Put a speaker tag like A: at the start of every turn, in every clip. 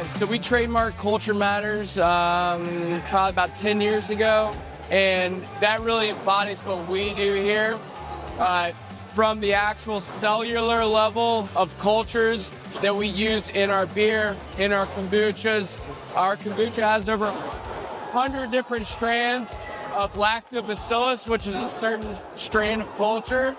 A: So we trademarked Culture Matters probably about 10 years ago, and that really embodies what we do here. From the actual cellular level of cultures that we use in our beer, in our kombuchas. Our kombucha has over 100 different strands of lactobacillus, which is a certain strain of culture.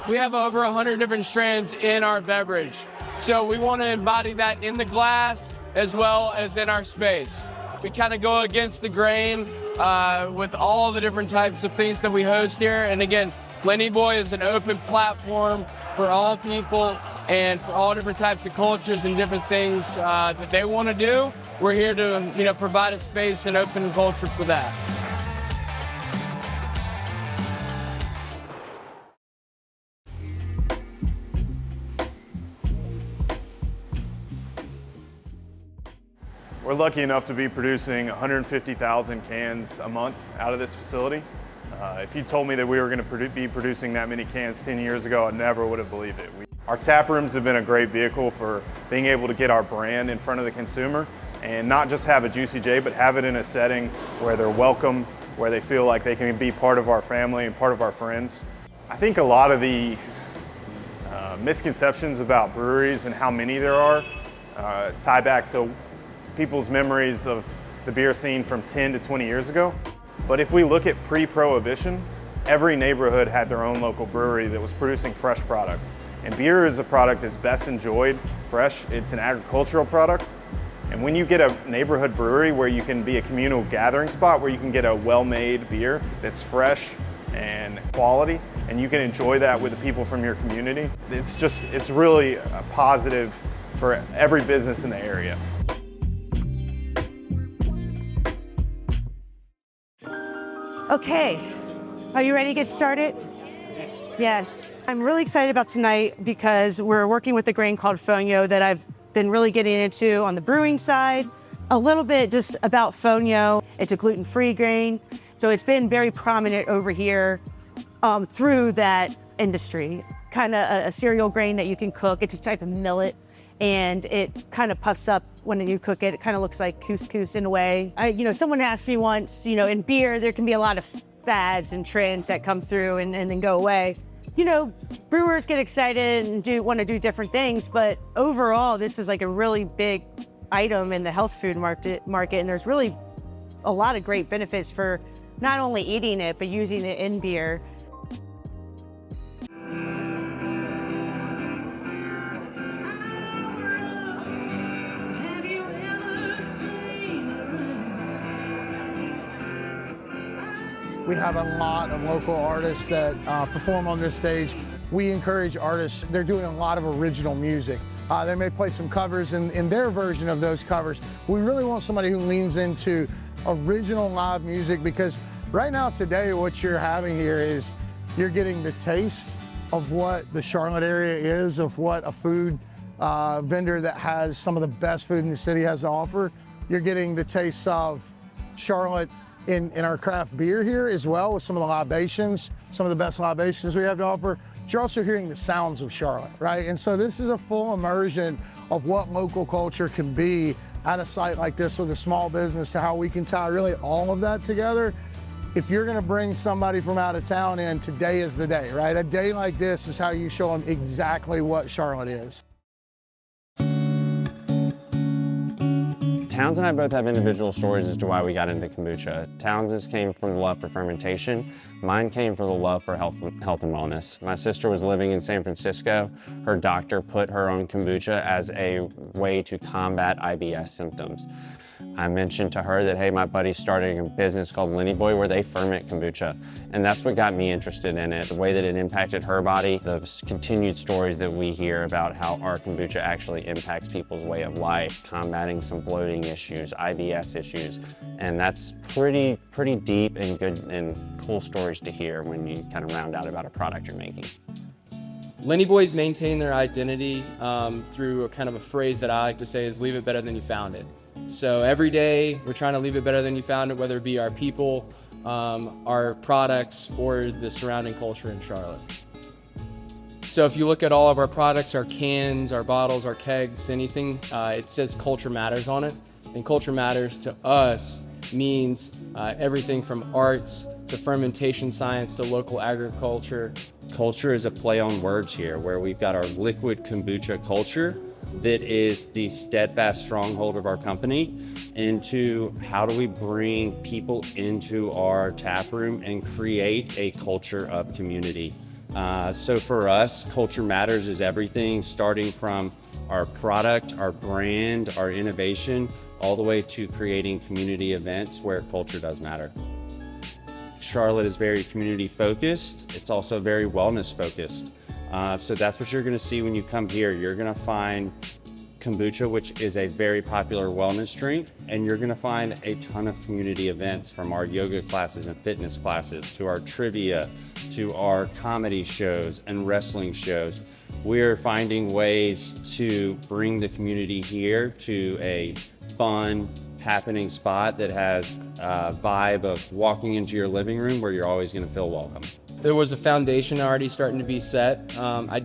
A: We have over 100 different strands in our beverage. So we want to embody that in the glass as well as in our space. We kind of go against the grain with all the different types of things that we host here. And again, Lenny Boy is an open platform for all people and for all different types of cultures and different things that they want to do. We're here to, provide a space and open culture for that.
B: We're lucky enough to be producing 150,000 cans a month out of this facility. If you told me that we were going to be producing that many cans 10 years ago, I never would have believed it. Our tap rooms have been a great vehicle for being able to get our brand in front of the consumer and not just have a Juicy J, but have it in a setting where they're welcome, where they feel like they can be part of our family and part of our friends. I think a lot of the misconceptions about breweries and how many there are tie back to people's memories of the beer scene from 10 to 20 years ago. But if we look at pre-prohibition, every neighborhood had their own local brewery that was producing fresh products. And beer is a product that's best enjoyed fresh. It's an agricultural product. And when you get a neighborhood brewery where you can be a communal gathering spot, where you can get a well-made beer that's fresh and quality, and you can enjoy that with the people from your community, it's really a positive for every business in the area.
C: Okay, are you ready to get started? Yes. I'm really excited about tonight because we're working with a grain called Fonio that I've been really getting into on the brewing side. A little bit just about Fonio. It's a gluten-free grain, so it's been very prominent over here through that industry. Kind of a cereal grain that you can cook. It's a type of millet, and it kind of puffs up when you cook it. It kind of looks like couscous in a way. Someone asked me once, in beer, there can be a lot of fads and trends that come through and then go away. Brewers get excited and want to do different things, but overall, this is like a really big item in the health food market, and there's really a lot of great benefits for not only eating it, but using it in beer.
D: We have a lot of local artists that perform on this stage. We encourage artists, they're doing a lot of original music. They may play some covers in their version of those covers. We really want somebody who leans into original live music, because right now today what you're having here is you're getting the taste of what the Charlotte area is, of what a food vendor that has some of the best food in the city has to offer. You're getting the taste of Charlotte in our craft beer here as well, with some of the libations, some of the best libations we have to offer. But you're also hearing the sounds of Charlotte, right? And so this is a full immersion of what local culture can be at a site like this with a small business, to how we can tie really all of that together. If you're gonna bring somebody from out of town in, today is the day, right? A day like this is how you show them exactly what Charlotte is.
E: Towns and I both have individual stories as to why we got into kombucha. Towns's came from the love for fermentation. Mine came from the love for health and wellness. My sister was living in San Francisco. Her doctor put her on kombucha as a way to combat IBS symptoms. I mentioned to her that, hey, my buddy's starting a business called Lenny Boy where they ferment kombucha. And that's what got me interested in it, the way that it impacted her body, the continued stories that we hear about how our kombucha actually impacts people's way of life, combating some bloating issues, IBS issues. And that's pretty deep and good and cool stories to hear when you kind of round out about a product you're making.
A: Lenny Boys maintain their identity through a kind of a phrase that I like to say is leave it better than you found it. So every day we're trying to leave it better than you found it, whether it be our people, our products, or the surrounding culture in Charlotte. So if you look at all of our products, our cans, our bottles, our kegs, anything, it says Culture Matters on it. And Culture Matters to us means everything from arts to fermentation science to local agriculture.
E: Culture is a play on words here, where we've got our liquid kombucha culture that is the steadfast stronghold of our company, into how do we bring people into our tap room and create a culture of community. So for us, Culture Matters is everything, starting from our product, our brand, our innovation, all the way to creating community events where culture does matter. Charlotte is very community focused. It's also very wellness focused. So that's what you're gonna see when you come here. You're gonna find kombucha, which is a very popular wellness drink, and you're gonna find a ton of community events, from our yoga classes and fitness classes, to our trivia, to our comedy shows and wrestling shows. We're finding ways to bring the community here to a fun, happening spot that has a vibe of walking into your living room where you're always gonna feel welcome.
A: There was a foundation already starting to be set. I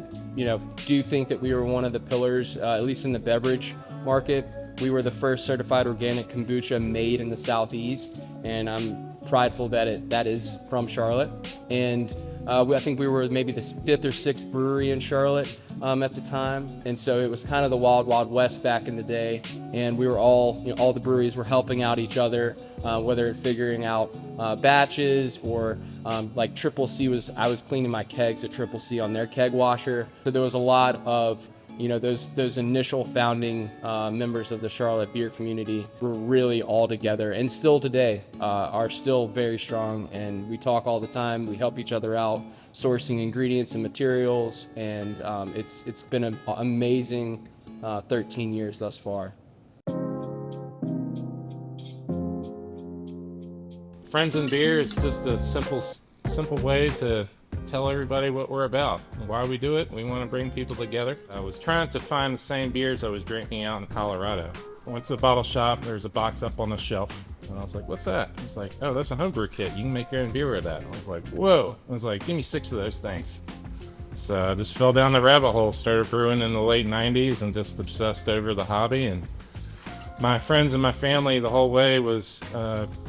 A: do think that we were one of the pillars, at least in the beverage market. We were the first certified organic kombucha made in the Southeast, and I'm prideful that that is from Charlotte. And I think we were maybe the 5th or 6th brewery in Charlotte at the time. And so it was kind of the wild, wild west back in the day. And we were all the breweries were helping out each other, whether figuring out batches or like Triple C I was cleaning my kegs at Triple C on their keg washer. So there was a lot of those initial founding members of the Charlotte beer community were really all together, and still today are still very strong. And we talk all the time. We help each other out, sourcing ingredients and materials, and it's been an amazing 13 years thus far.
F: Friends and Beer is just a simple way to tell everybody what we're about and why we do it. We want to bring people together. I was trying to find the same beers I was drinking out in Colorado. I went to the bottle shop. There's a box up on the shelf, and I was like, "What's that?" I was like, "Oh, that's a homebrew kit. You can make your own beer with that." I was like, "Whoa!" I was like, "Give me 6 of those things." So I just fell down the rabbit hole. Started brewing in the late '90s and just obsessed over the hobby. And my friends and my family the whole way was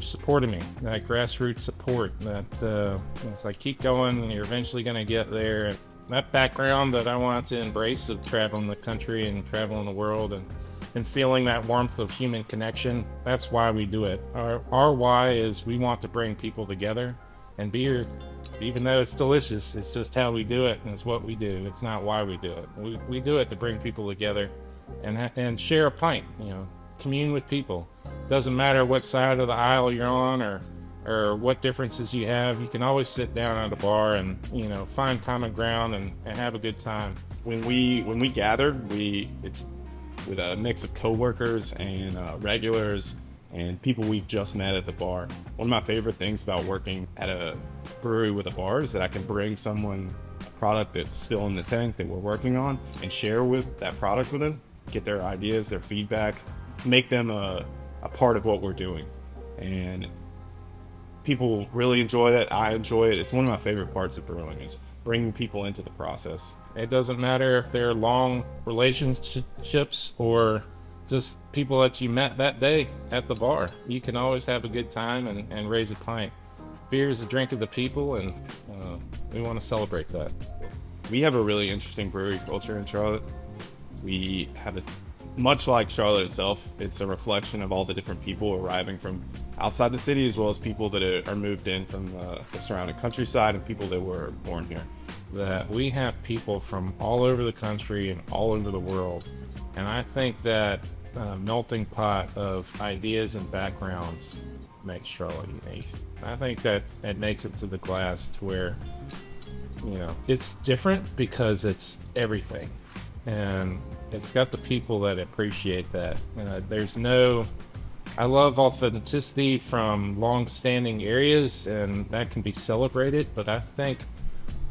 F: supporting me, that grassroots support, that it's like, keep going and you're eventually going to get there. And that background that I want to embrace of traveling the country and traveling the world and feeling that warmth of human connection, that's why we do it. Our why is we want to bring people together, and beer, even though it's delicious, it's just how we do it, and it's what we do. It's not why we do it. We do it to bring people together and share a pint, commune with people. Doesn't matter what side of the aisle you're on or what differences you have. You can always sit down at a bar and find common ground and have a good time.
G: When we gather, it's with a mix of coworkers and regulars and people we've just met at the bar. One of my favorite things about working at a brewery with a bar is that I can bring someone a product that's still in the tank that we're working on and share with that product with them, get their ideas, their feedback, make them a part of what we're doing. And people really enjoy that. I enjoy it. It's one of my favorite parts of brewing, is bringing people into the process.
F: It doesn't matter if they're long relationships or just people that you met that day at the bar. You can always have a good time and raise a pint. Beer is a drink of the people, and we want to celebrate that.
G: We have a really interesting brewery culture in Charlotte. We have much like Charlotte itself, it's a reflection of all the different people arriving from outside the city, as well as people that are moved in from the surrounding countryside and people that were born here.
F: That we have people from all over the country and all over the world. And I think that melting pot of ideas and backgrounds makes Charlotte unique. I think that it makes it to the glass to where, it's different because it's everything. And it's got the people that appreciate that. I love authenticity from long-standing areas, and that can be celebrated, but I think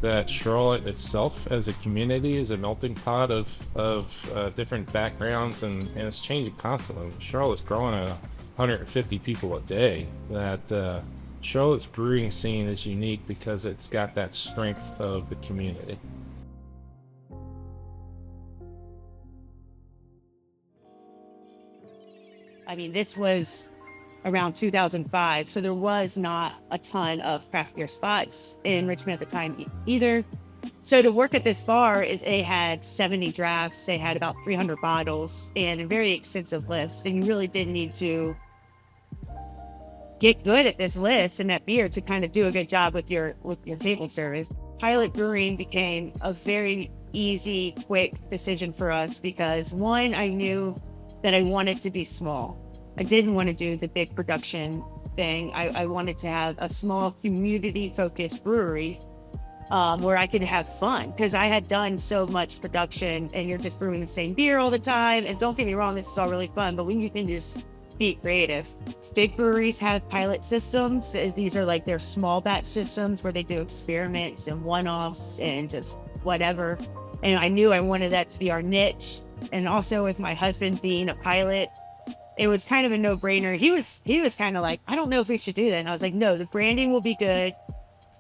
F: that Charlotte itself as a community is a melting pot of different backgrounds, and it's changing constantly. Charlotte's growing at 150 people a day. That Charlotte's brewing scene is unique because it's got that strength of the community.
C: I mean, this was around 2005, so there was not a ton of craft beer spots in Richmond at the time either. So to work at this bar, they had 70 drafts, they had about 300 bottles, and a very extensive list. And you really did need to get good at this list and that beer to kind of do a good job with your table service. Pilot Brewing became a very easy, quick decision for us because one, I knew that I wanted to be small. I didn't want to do the big production thing. I wanted to have a small community-focused brewery where I could have fun because I had done so much production and you're just brewing the same beer all the time. And don't get me wrong, this is all really fun, but when you can just be creative. Big breweries have pilot systems. These are like their small batch systems where they do experiments and one-offs and just whatever. And I knew I wanted that to be our niche. And also with my husband being a pilot, it was kind of a no-brainer. He was kind of like, I don't know if we should do that. And I was like, no, the branding will be good.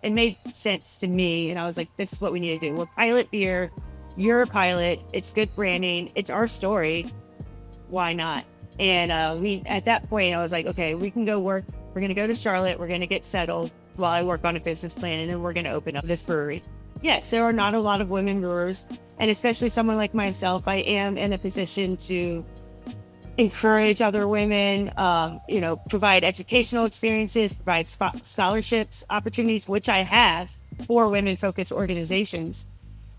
C: It made sense to me. And I was like, this is what we need to do. We're Pilot Beer. You're a pilot. It's good branding. It's our story. Why not? And at that point, I was like, okay, we can go work. We're going to go to Charlotte. We're going to get settled while I work on a business plan. And then we're going to open up this brewery. Yes, there are not a lot of women brewers. And especially someone like myself, I am in a position to encourage other women, provide educational experiences, provide scholarships, opportunities, which I have for women-focused organizations.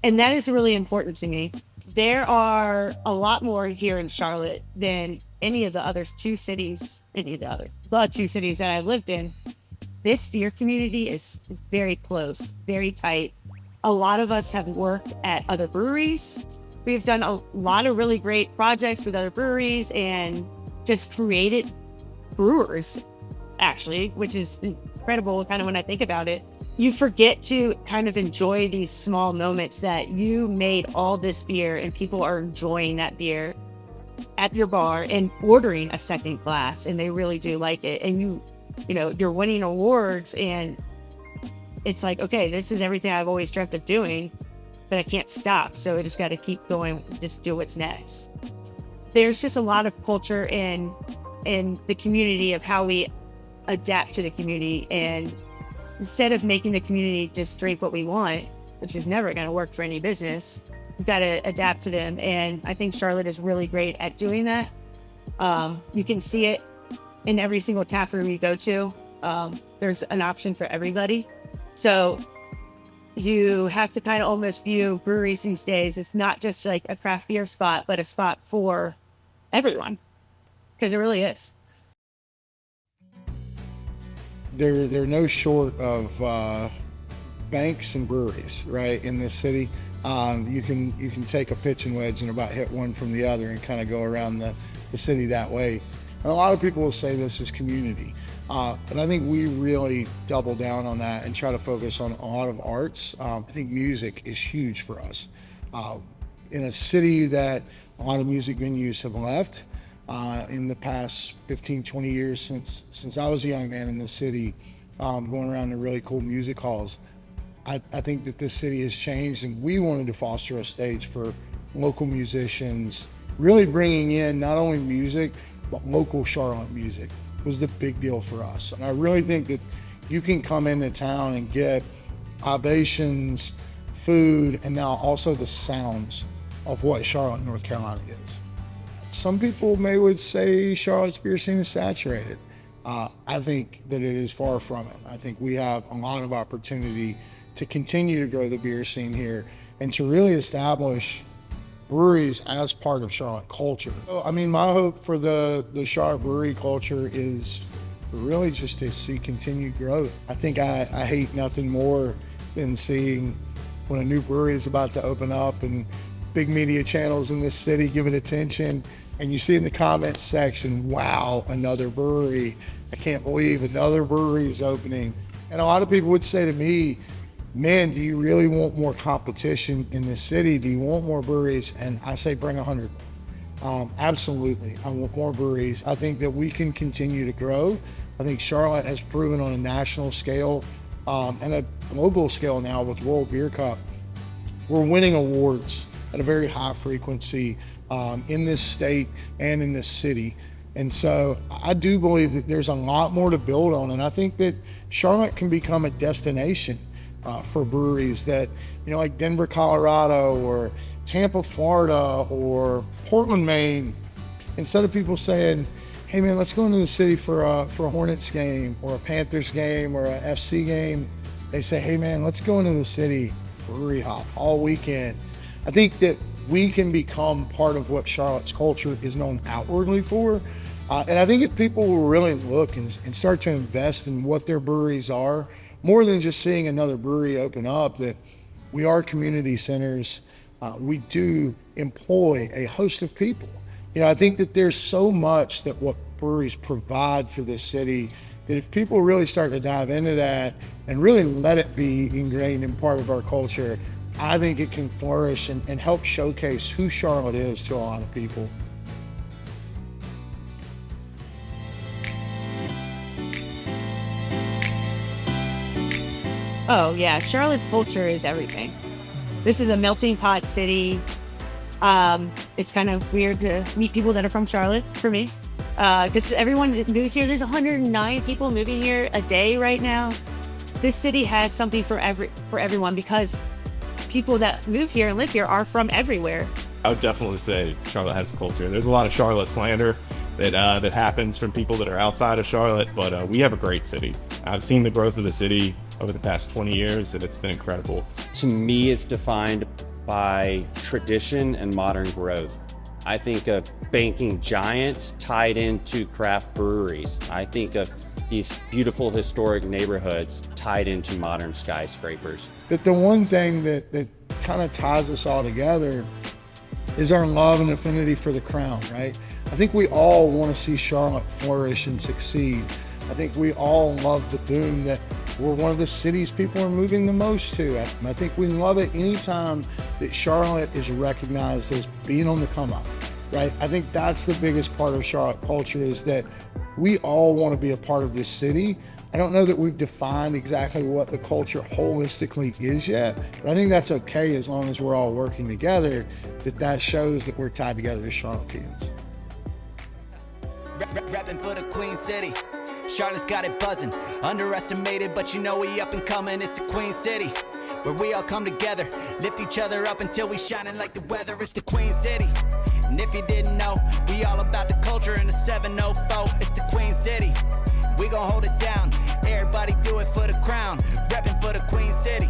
C: And that is really important to me. There are a lot more here in Charlotte than any of the other two cities that I've lived in. This beer community is very close, very tight. A lot of us have worked at other breweries. We've done a lot of really great projects with other breweries and just created brewers, actually, which is incredible kind of when I think about it. You forget to kind of enjoy these small moments that you made all this beer and people are enjoying that beer at your bar and ordering a second glass and they really do like it. And you're winning awards and it's like, okay, this is everything I've always dreamt of doing, but I can't stop. So I just got to keep going, just do what's next. There's just a lot of culture in the community of how we adapt to the community. And instead of making the community just drink what we want, which is never going to work for any business, we've got to adapt to them. And I think Charlotte is really great at doing that. You can see it in every single tap room you go to. There's an option for everybody. So you have to kind of almost view breweries these days. It's not just like a craft beer spot, but a spot for everyone, because it really is.
D: They're no short of banks and breweries, right, in this city. You can take a pitching wedge and about hit one from the other and kind of go around the city that way. And a lot of people will say this is community. But I think we really double down on that and try to focus on a lot of arts. I think music is huge for us. In a city that a lot of music venues have left, in the past 15, 20 years since I was a young man in the city, going around to really cool music halls, I think that this city has changed, and we wanted to foster a stage for local musicians, really bringing in not only music, but local Charlotte music was the big deal for us. And I really think that you can come into town and get libations, food, and now also the sounds of what Charlotte, North Carolina is. Some people would say Charlotte's beer scene is saturated. I think that it is far from it. I think we have a lot of opportunity to continue to grow the beer scene here and to really establish breweries as part of Charlotte culture. So, I mean, my hope for the Charlotte brewery culture is really just to see continued growth. I think I hate nothing more than seeing when a new brewery is about to open up and big media channels in this city give it attention, and you see in the comments section, wow, another brewery. I can't believe another brewery is opening. And a lot of people would say to me, man, do you really want more competition in this city? Do you want more breweries? And I say bring 100. Absolutely, I want more breweries. I think that we can continue to grow. I think Charlotte has proven on a national scale and a global scale now with World Beer Cup. We're winning awards at a very high frequency in this state and in this city. And so I do believe that there's a lot more to build on. And I think that Charlotte can become a destination for breweries that, like Denver, Colorado, or Tampa, Florida, or Portland, Maine. Instead of people saying, hey man, let's go into the city for a Hornets game or a Panthers game or a FC game, they say, hey man, let's go into the city, brewery hop all weekend. I think that we can become part of what Charlotte's culture is known outwardly for. And I think if people will really look and start to invest in what their breweries are, more than just seeing another brewery open up, that we are community centers. We do employ a host of people. I think that there's so much that what breweries provide for this city that if people really start to dive into that and really let it be ingrained in part of our culture, I think it can flourish and help showcase who Charlotte is to a lot of people.
C: Oh yeah, Charlotte's culture is everything. This is a melting pot city. It's kind of weird to meet people that are from Charlotte for me, because everyone that moves here, there's 109 people moving here a day right now. This city has something for everyone, because people that move here and live here are from everywhere.
G: I would definitely say Charlotte has a culture. There's a lot of Charlotte slander that happens from people that are outside of Charlotte, but we have a great city. I've seen the growth of the city over the past 20 years, and it's been incredible.
E: To me, it's defined by tradition and modern growth. I think of banking giants tied into craft breweries. I think of these beautiful historic neighborhoods tied into modern skyscrapers.
D: But the one thing that kind of ties us all together is our love and affinity for the crown, right? I think we all want to see Charlotte flourish and succeed. I think we all love the boom that we're one of the cities people are moving the most to. I think we love it anytime that Charlotte is recognized as being on the come up, right? I think that's the biggest part of Charlotte culture, is that we all want to be a part of this city. I don't know that we've defined exactly what the culture holistically is yet, but I think that's okay as long as we're all working together, that shows that we're tied together as Charlotteans.
H: Rapping for the Queen City. Charlotte's got it buzzing, underestimated, but we up and coming. It's the Queen City, where we all come together, lift each other up until we shining like the weather. It's the Queen City, and if you didn't know, we all about the culture in the 704. It's the Queen City, we gon' hold it down. Everybody do it for the crown, rapping for the Queen City.